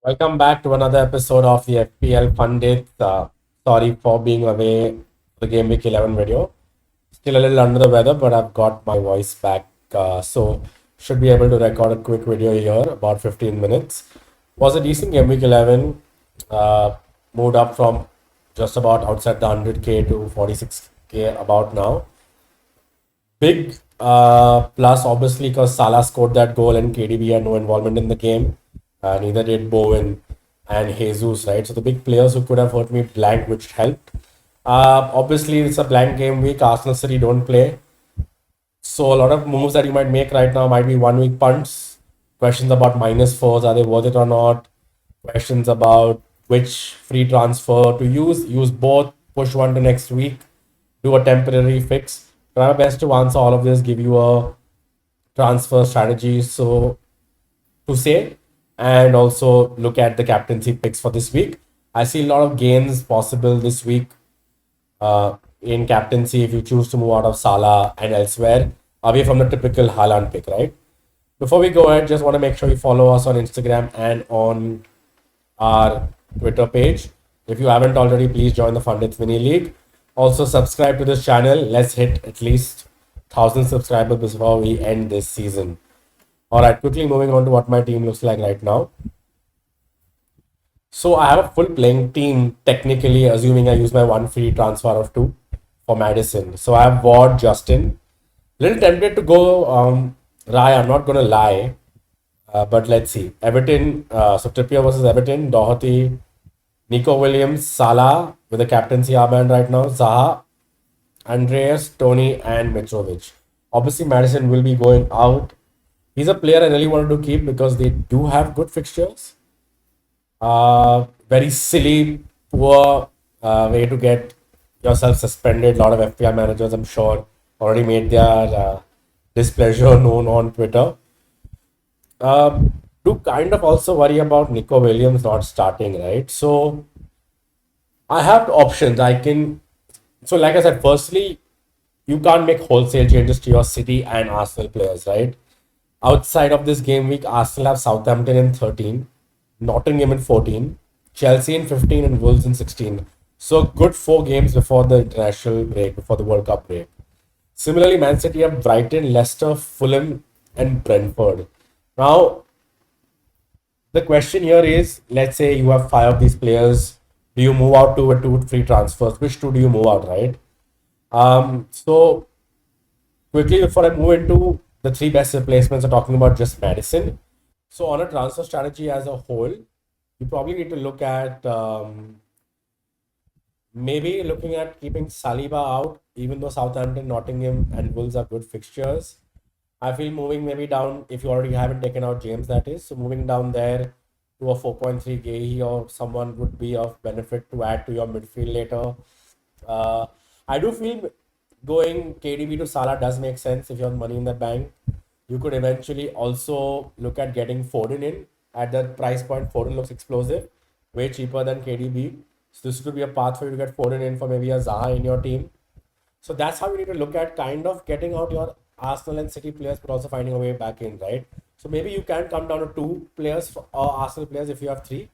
Welcome back to another episode of the FPL Fundits. Sorry for being away for the Game Week 11 video. Still a little under the weather, but I've got my voice back. So should be able to record a quick video here, about 15 minutes. Was a decent Game Week 11. Moved up from just about outside the 100k to 46k about now. Big plus, obviously, because Salah scored that goal and KDB had no involvement in the game. Neither did Bowen and Jesus, right? So the big players who could have hurt me blank, which helped. Obviously, it's a blank game week. Arsenal City don't play. So a lot of moves that you might make right now might be 1 week punts. Questions about minus fours, are they worth it or not? Questions about which free transfer to use. Use both, push one to next week, do a temporary fix. Try my best to answer all of this, give you a transfer strategy so to say, and also look at the captaincy picks for this week. I see a lot of gains possible this week in captaincy if you choose to move out of Salah and elsewhere, away from the typical Haaland pick, right? Before we go ahead, just want to make sure you follow us on Instagram and on our Twitter page. If you haven't already, please join the Fundits Mini League. Also, subscribe to this channel. Let's hit at least 1,000 subscribers before we end this season. All right, quickly moving on to what my team looks like right now. So I have a full playing team, technically, assuming I use my one free transfer of two for Maddison. So I have Ward, Justin. Little tempted to go Rye, I'm not going to lie. But let's see. Everton, so Trippier versus Everton, Doherty, Nico Williams, Salah with a captaincy armband right now, Zaha, Andreas, Tony, and Mitrovic. Obviously, Maddison will be going out. He's a player I really wanted to keep because they do have good fixtures. Very silly, poor way to get yourself suspended. A lot of FPL managers, I'm sure, already made their displeasure known on Twitter. Do kind of also worry about Nico Williams not starting, right? So I have options. So like I said, firstly, you can't make wholesale changes to your City and Arsenal players, right? Outside of this game week, Arsenal have Southampton in 13, Nottingham in 14, Chelsea in 15, and Wolves in 16. So good 4 games before the international break, before the World Cup break. Similarly, Man City have Brighton, Leicester, Fulham, and Brentford. Now, the question here is, let's say you have 5 of these players. Do you move out to a 2 free transfers? Which 2 do you move out, right? So quickly before I move into the 3 best replacements, are talking about just Maddison. So on a transfer strategy as a whole, you probably need to look at maybe looking at keeping Saliba out, even though Southampton, Nottingham, and Wolves are good fixtures. I feel moving maybe down, if you already haven't taken out James, that is. So moving down there to a 4.3 Gay or someone would be of benefit to add to your midfield later. I do feel going KDB to Salah does make sense if you have money in the bank. You could eventually also look at getting Foden in at that price point. Foden looks explosive, way cheaper than KDB. So this could be a path for you to get Foden in for maybe a Zaha in your team. So that's how you need to look at kind of getting out your Arsenal and City players, but also finding a way back in, right? So maybe you can come down to 2 players for Arsenal players if you have 3.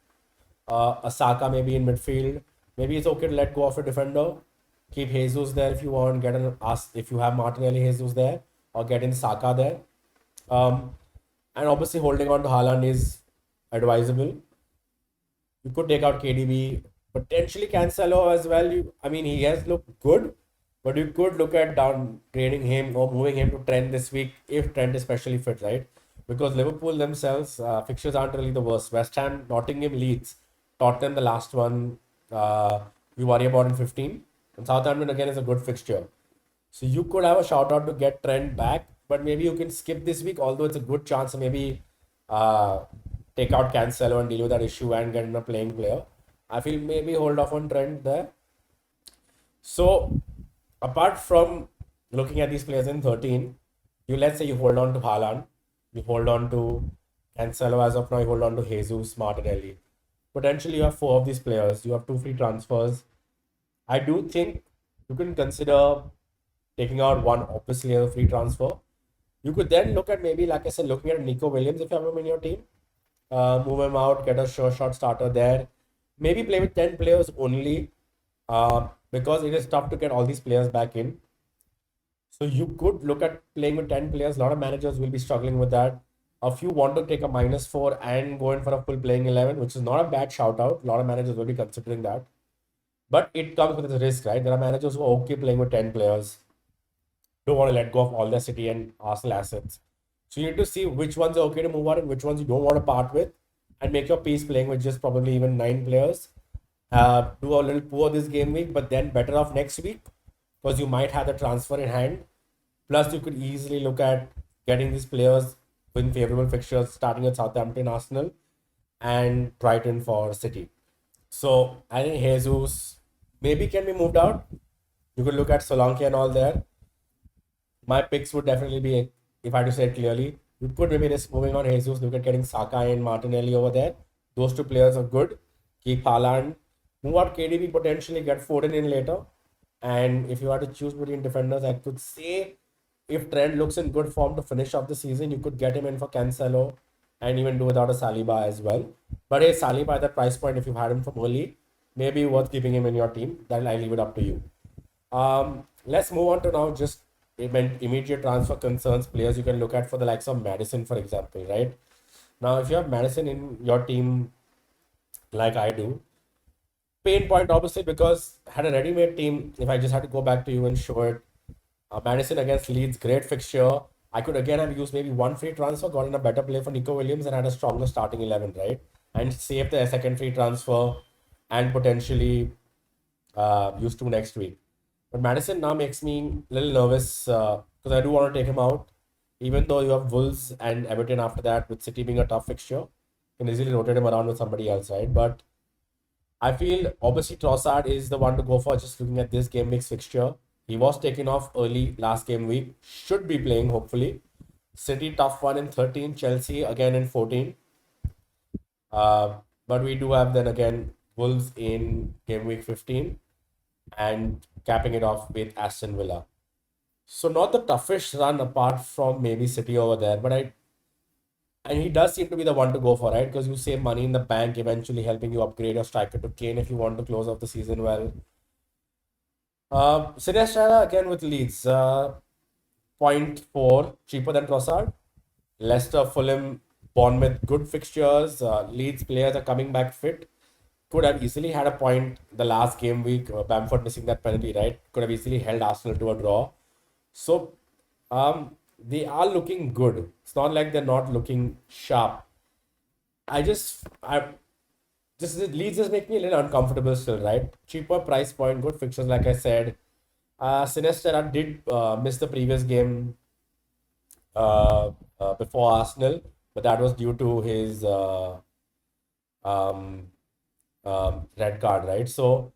A Saka maybe in midfield. Maybe it's okay to let go of a defender. Keep Jesus there if you want. If you have Martinelli, Jesus there, or get in Saka there. And obviously holding on to Haaland is advisable. You could take out KDB, potentially Cancelo as well. He has looked good, but you could look at downgrading him or moving him to Trent this week if Trent is especially fit, right? Because Liverpool themselves, fixtures aren't really the worst. West Ham, Nottingham, Leeds, Tottenham, the last one you worry about in 15. And Southampton again is a good fixture. So you could have a shout out to get Trent back, but maybe you can skip this week, although it's a good chance to maybe take out Cancelo and deal with that issue and get in a playing player. I feel maybe hold off on Trent there. So apart from looking at these players in 13, let's say you hold on to Haaland, you hold on to Cancelo as of now, you hold on to Jesus, Martinelli. Potentially you have 4 of these players, you have 2 free transfers. I do think you can consider taking out one, obviously, as a free transfer. You could then look at maybe, like I said, looking at Nico Williams if you have him in your team. move him out, get a sure shot starter there. Maybe play with 10 players only because it is tough to get all these players back in. So you could look at playing with 10 players. A lot of managers will be struggling with that. A few want to take a -4 and go in for a full playing 11, which is not a bad shout out. A lot of managers will be considering that. But it comes with its risk, right? There are managers who are okay playing with 10 players, don't want to let go of all their City and Arsenal assets. So you need to see which ones are okay to move on and which ones you don't want to part with, and make your peace playing with just probably even 9 players. Do a little poor this game week, but then better off next week because you might have the transfer in hand. Plus, you could easily look at getting these players with favorable fixtures, starting with Southampton, Arsenal, and Brighton for City. So I think Jesus maybe can be moved out. You could look at Solanke and all there. My picks would definitely be, if I had to say it clearly, you could maybe risk moving on Jesus, look at getting Saka and Martinelli over there. Those two players are good. Keep Haaland. Move out KDB, potentially get Foden in later. And if you had to choose between defenders, I could say if Trent looks in good form to finish off the season, you could get him in for Cancelo and even do without a Saliba as well. But hey, Saliba at that price point, if you had him from early, maybe worth keeping him in your team. Then I leave it up to you. Let's move on to now just immediate transfer concerns, players you can look at for the likes of Maddison, for example, right? Now, if you have Maddison in your team, like I do, pain point obviously because had a ready-made team. If I just had to go back to you and show it, Maddison against Leeds, great fixture. I could again have used maybe one free transfer, gotten a better play for Nico Williams, and had a stronger starting 11, right? And saved the second free transfer and potentially use two next week. But Maddison now makes me a little nervous because I do want to take him out. Even though you have Wolves and Everton after that, with City being a tough fixture, you can easily rotate him around with somebody else, right? But I feel obviously Trossard is the one to go for just looking at this game week's fixture. He was taken off early last game week, should be playing hopefully. City tough one in 13, Chelsea again in 14. But we do have then again Wolves in game week 15 and capping it off with Aston Villa. So not the toughest run apart from maybe City over there, but and he does seem to be the one to go for, right? Because you save money in the bank, eventually helping you upgrade your striker to Kane if you want to close off the season well. Sinisterra again with Leeds, 0.4 cheaper than Trossard. Leicester, Fulham, Bournemouth, good fixtures. Leeds players are coming back fit. Could have easily had a point the last game week. Bamford missing that penalty, right? Could have easily held Arsenal to a draw. So, they are looking good. It's not like they're not looking sharp. I just Leeds just make me a little uncomfortable still, right? Cheaper price point, good fixtures, like I said. Sinisterra did miss the previous game before Arsenal, but that was due to his um, red card, right? So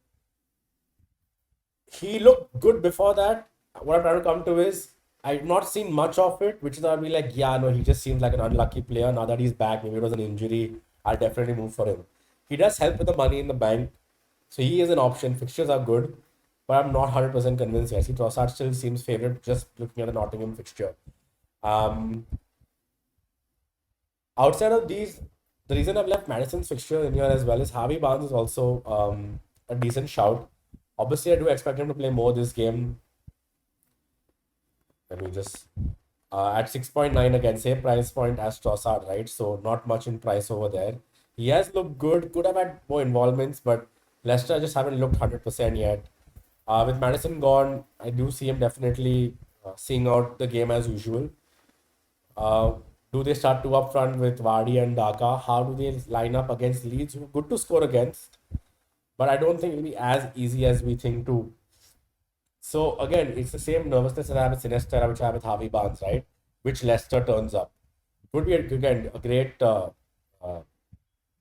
he looked good before that. What I'm trying to come to is I've not seen much of it, which is why I'll be like, yeah, no, he just seems like an unlucky player. Now that he's back, maybe it was an injury. I'll definitely move for him. He does help with the money in the bank, so he is an option. Fixtures are good, but I'm not 100% convinced yet. See, Trossard still seems favorite just looking at the Nottingham fixture. Um, Outside of these, the reason I've left Maddison's fixture in here as well is Harvey Barnes is also a decent shout. Obviously, I do expect him to play more this game. Let me just at 6.9 again, same price point as Trossard, right? So not much in price over there. He has looked good, could have had more involvements, but Leicester just haven't looked 100% yet. With Maddison gone, I do see him definitely seeing out the game as usual. Do they start two up front with Vardy and Daka? How do they line up against Leeds? Who good to score against, but I don't think it'll be as easy as we think too. So again, it's the same nervousness that I have with Sinisterra, which I have with Harvey Barnes, right? Which Leicester turns up. Would be again a great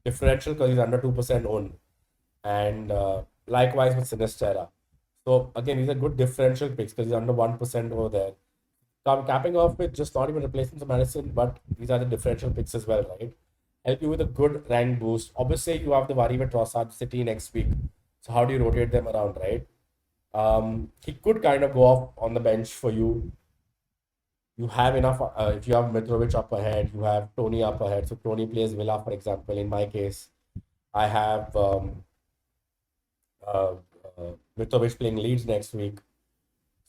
differential because he's under 2% owned, and likewise with Sinisterra. So again, these are good differential picks because he's under 1% over there. Capping off with just not even replacing the Maddison, but these are the differential picks as well, right? Help you with a good rank boost. Obviously, you have the worry with Trossard City next week. So how do you rotate them around, right? He could kind of go off on the bench for you You have enough. If you have Mitrovic up ahead, you have Tony up ahead. So Tony plays Villa, for example. In my case, I have uh, Mitrovic playing Leeds next week.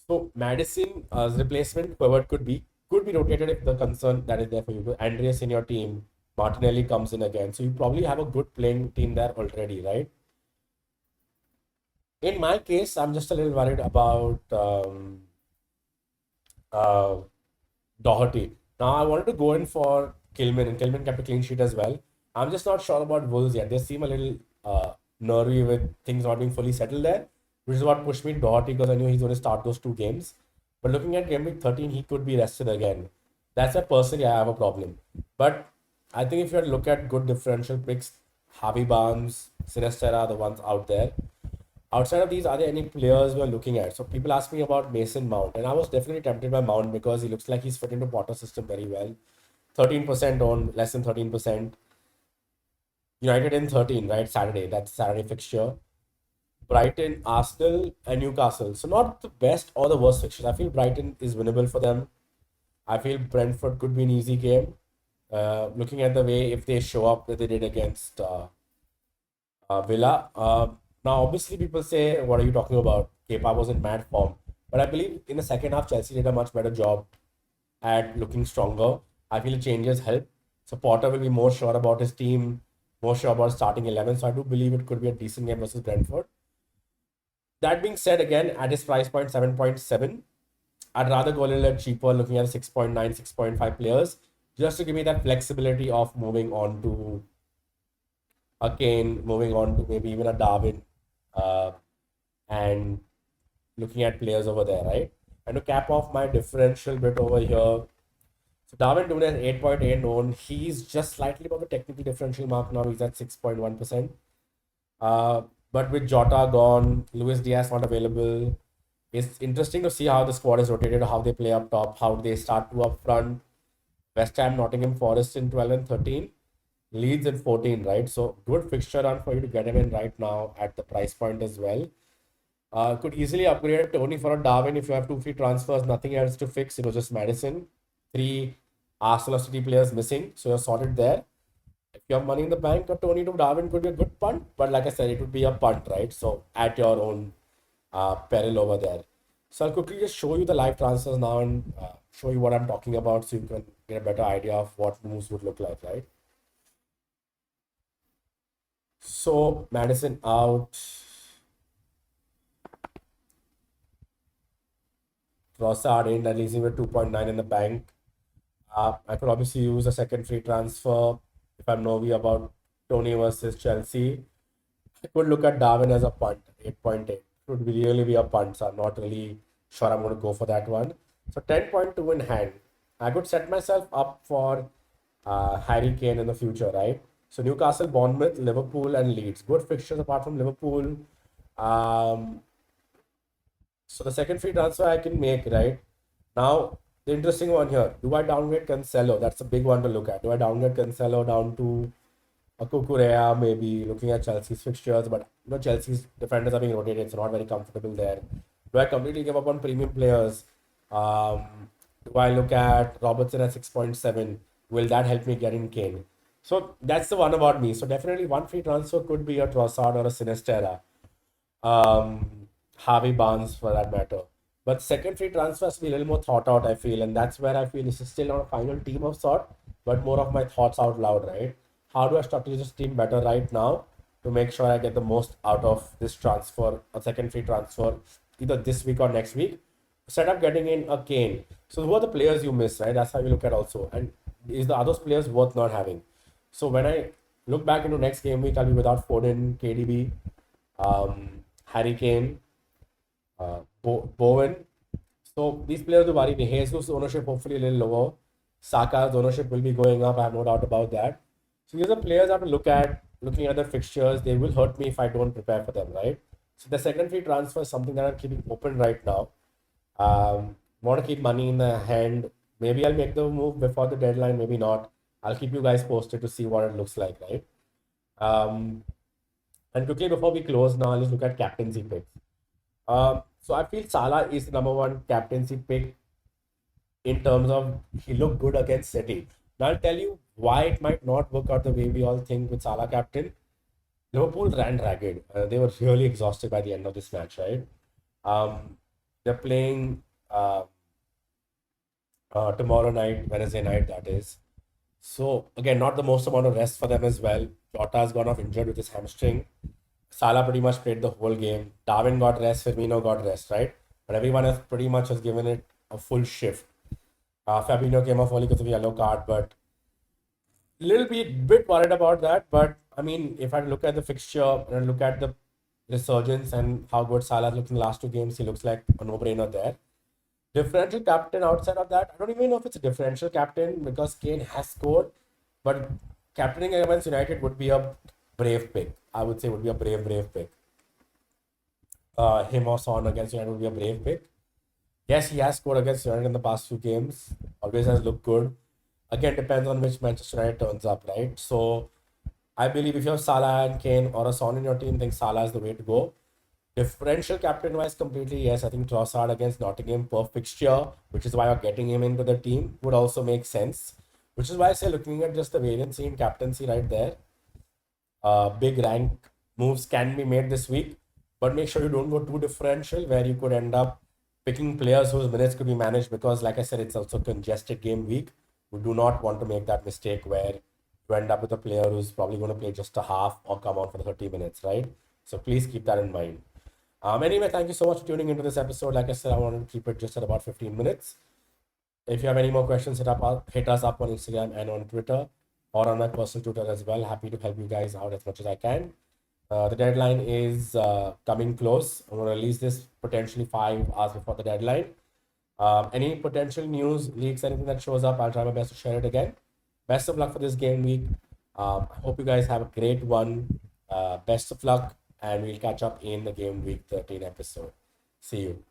So Maddison as replacement, whoever it could be rotated if the concern that is there for you. Andreas in your team, Martinelli comes in again. So you probably have a good playing team there already, right? In my case, I'm just a little worried about uh, Doherty. Now I wanted to go in for Kilman, and Kilman kept a clean sheet as well. I'm just not sure about Wolves yet. They seem a little nervy with things not being fully settled there, which is what pushed me to Doherty because I knew he's going to start those two games. But looking at game week 13, he could be rested again. That's why personally I have a problem. But I think if you look at good differential picks, Harvey Barnes, Sinestera are the ones out there. Outside of these, are there any players we're looking at? So people ask me about Mason Mount, and I was definitely tempted by Mount because he looks like he's fit into Potter system very well. 13% on less than 13%. United in 13, right? Saturday. That's Saturday fixture. Brighton, Arsenal, and Newcastle. So not the best or the worst fixtures. I feel Brighton is winnable for them. I feel Brentford could be an easy game. Looking at the way if they show up that they did against Villa. Now, obviously, people say, "What are you talking about?" Kepa was in mad form, but I believe in the second half, Chelsea did a much better job at looking stronger. I feel changes help. So Potter will be more sure about his team, more sure about starting 11. So I do believe it could be a decent game versus Brentford. That being said, again, at his price point 7.7, I'd rather go a little bit cheaper, looking at 6.9, 6.5 players, just to give me that flexibility of moving on to a Kane, moving on to maybe even a Darwin, uh, and looking at players over there, right? And to cap off my differential bit over here, so Darwin Núñez 8.8 known. He's just slightly above the technical differential mark now. He's at 6.1%. Uh, but with Jota gone, Luis Diaz not available, it's interesting to see how the squad is rotated, how they play up top, how they start to up front. West Ham, Nottingham Forest in 12 and 13. Leeds in 14, right? So good fixture run for you to get him in right now at the price point as well. Could easily upgrade Tony for a Darwin if you have two free transfers, nothing else to fix. It was just Maddison. Three Arsenal City players missing, so you're sorted there. If you have money in the bank, a Tony to Darwin could be a good punt, but like I said, it would be a punt, right? So at your own peril over there. So I'll quickly just show you the live transfers now and show you what I'm talking about so you can get a better idea of what moves would look like, right? So Madison out, Trossard in, and leasing with 2.9 in the bank. I could obviously use a second free transfer if I'm nervy about Tony versus Chelsea. I could look at Darwin as a punt, 8.8. It would really be a punt, so I'm not really sure I'm going to go for that one. So 10.2 in hand. I could set myself up for Harry Kane in the future, right? So Newcastle, Bournemouth, Liverpool, and Leeds. Good fixtures apart from Liverpool. Um, so the second free transfer I can make, right? Now, the interesting one here. Do I downgrade Cancelo? That's a big one to look at. Do I downgrade Cancelo down to a Kukurea, maybe looking at Chelsea's fixtures, but Chelsea's defenders are being rotated, so not very comfortable there. Do I completely give up on premium players? Um, do I look at Robertson at 6.7? Will that help me get in Kane? So that's the one about me. So definitely one free transfer could be a Trossard or a Sinistera, Harvey Barnes for that matter. But second free transfer has to be a little more thought out, I feel, and that's where I feel this is still not a final team of sort, but more of my thoughts out loud, right? How do I structure this team better right now to make sure I get the most out of this transfer, a second free transfer, either this week or next week? Set up getting in a Kane. So who are the players you miss, right? That's how you look at also. And is the others players worth not having? So when I look back into next game week, I'll be without Foden, KDB, Harry Kane, Bowen. So these players do worry me. Jesus ownership hopefully a little lower. Saka's ownership will be going up. I have no doubt about that. So these are players I have to look at. Looking at the fixtures, they will hurt me if I don't prepare for them, right? So the second free transfer is something that I'm keeping open right now. Want to keep money in the hand. Maybe I'll make the move before the deadline. Maybe not. I'll keep you guys posted to see what it looks like, right? Um, and quickly before we close now, let's look at captaincy picks. So I feel Salah is the number one captaincy pick in terms of he looked good against City. Now I'll tell you why it might not work out the way we all think with Salah captain. Liverpool ran ragged. They were really exhausted by the end of this match, right? Um, they're playing tomorrow night, Wednesday night, that is. So again, not the most amount of rest for them as well. Jota's gone off injured with his hamstring. Salah pretty much played the whole game. Darwin got rest, Firmino got rest, right? But everyone else pretty much has given it a full shift. Fabinho came off only because of a yellow card, but little bit worried about that. But I mean, if I look at the fixture and look at the resurgence and how good Salah looked in the last two games, he looks like a no-brainer there. Differential captain outside of that, I don't even know if it's a differential captain because Kane has scored, but captaining against United would be a brave pick. I would say would be a brave pick. Him or Son against United would be a brave pick. Yes, he has scored against United in the past few games. Always has looked good. Again, depends on which Manchester United turns up, right? So I believe if you have Salah and Kane or a Son in your team, think Salah is the way to go. Differential captain wise, completely yes. I think Trossard against Nottingham per fixture, which is why you're getting him into the team, would also make sense. Which is why I say looking at just the variancy in captaincy right there, big rank moves can be made this week, but make sure you don't go too differential where you could end up picking players whose minutes could be managed because, like I said, it's also congested game week. We do not want to make that mistake where you end up with a player who's probably going to play just a half or come on for 30 minutes, right? So please keep that in mind. Anyway, thank you so much for tuning into this episode. Like I said, I wanted to keep it just at about 15 minutes. If you have any more questions, hit us up on Instagram and on Twitter or on my personal Twitter as well. Happy to help you guys out as much as I can. The deadline is coming close. I'm going to release this potentially 5 hours before the deadline. Any potential news, leaks, anything that shows up, I'll try my best to share it again. Best of luck for this game week. I hope you guys have a great one. Best of luck, and we'll catch up in the game week 13 episode. See you.